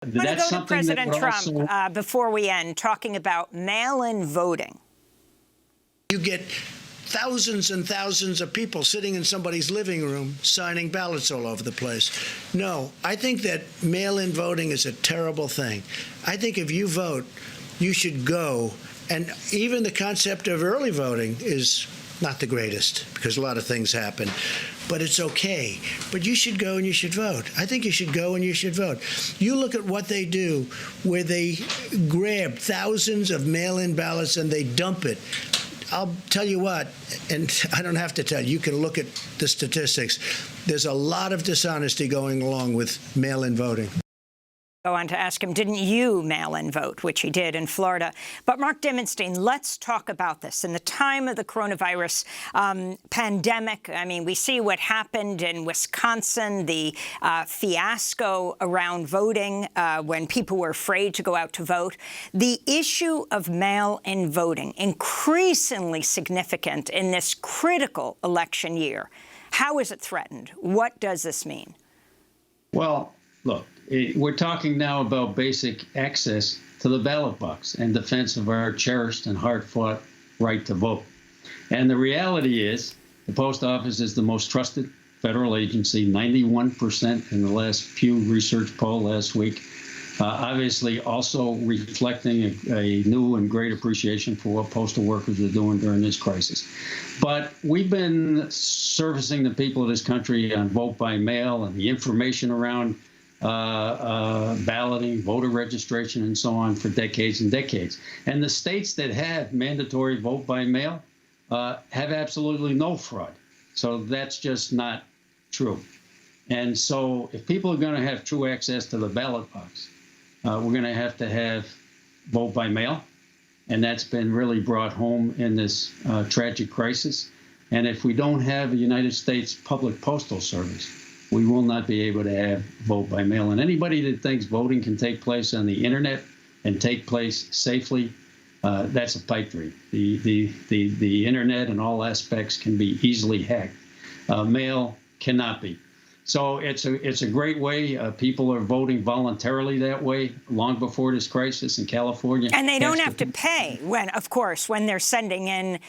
I'm going to go to President Trump before we end, talking about mail-in voting. You get thousands and thousands of people sitting in somebody's living room signing ballots all over the place. No, I think that mail-in voting is a terrible thing. I think if you vote, you should go. And even the concept of early voting is not the greatest because a lot of things happen. But it's okay. But you should go and you should vote. I think you should go and you should vote. You look at what they do, where they grab thousands of mail-in ballots and they dump it. I'll tell you what, and I don't have to tell you, you can look at the statistics. There's a lot of dishonesty going along with mail-in voting. Go on to ask him, didn't you mail-in vote, which he did in Florida. But Mark Dimondstein, let's talk about this. In the time of the coronavirus pandemic, I mean, we see what happened in Wisconsin, the fiasco around voting when people were afraid to go out to vote. The issue of mail-in voting, increasingly significant in this critical election year. How is it threatened? What does this mean? Well, look, we're talking now about basic access to the ballot box and defense of our cherished and hard-fought right to vote. And the reality is the post office is the most trusted federal agency, 91% in the last Pew Research poll last week. Obviously also reflecting a new and great appreciation for what postal workers are doing during this crisis. But we've been servicing the people of this country on vote by mail and the information around balloting, voter registration, and so on for decades and decades. And the states that have mandatory vote by mail have absolutely no fraud. So that's just not true. And so if people are going to have true access to the ballot box, we're going to have vote by mail. And that's been really brought home in this tragic crisis. And if we don't have a United States public postal service, we will not be able to have vote by mail. And anybody that thinks voting can take place on the internet and take place safely, that's a pipe dream. The internet and all aspects can be easily hacked. Mail cannot be. So it's a great way. People are voting voluntarily that way long before this crisis in California. And they don't have to pay when they're sending in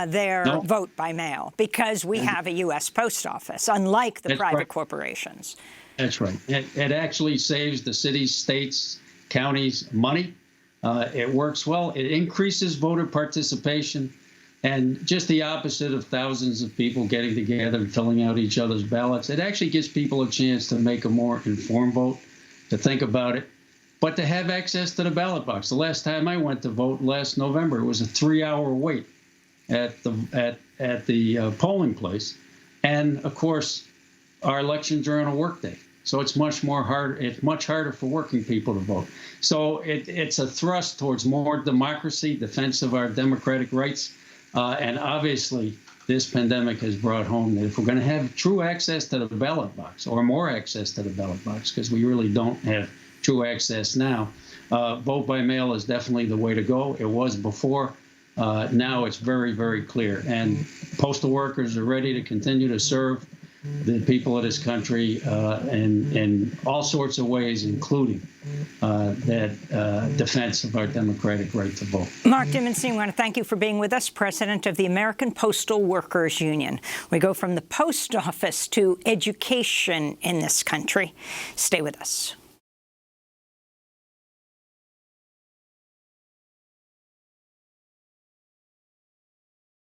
their vote by mail, because we have a U.S. post office, unlike the private corporations. That's right. It actually saves the cities, states, counties money. It works well. It increases voter participation. And just the opposite of thousands of people getting together and filling out each other's ballots. It actually gives people a chance to make a more informed vote, to think about it, but to have access to the ballot box. The last time I went to vote last November, it was a 3-hour wait at the polling place. And of course, our elections are on a work day. So it's much harder for working people to vote. So it's a thrust towards more democracy, defense of our democratic rights. And obviously, this pandemic has brought home that if we're going to have true access to the ballot box, or more access to the ballot box, because we really don't have true access now, vote by mail is definitely the way to go. It was before. Now it's very, very clear. And postal workers are ready to continue to serve the people of this country in all sorts of ways, including that defense of our democratic right to vote. Mark Dimondstein, I want to thank you for being with us, President of the American Postal Workers Union. We go from the post office to education in this country. Stay with us.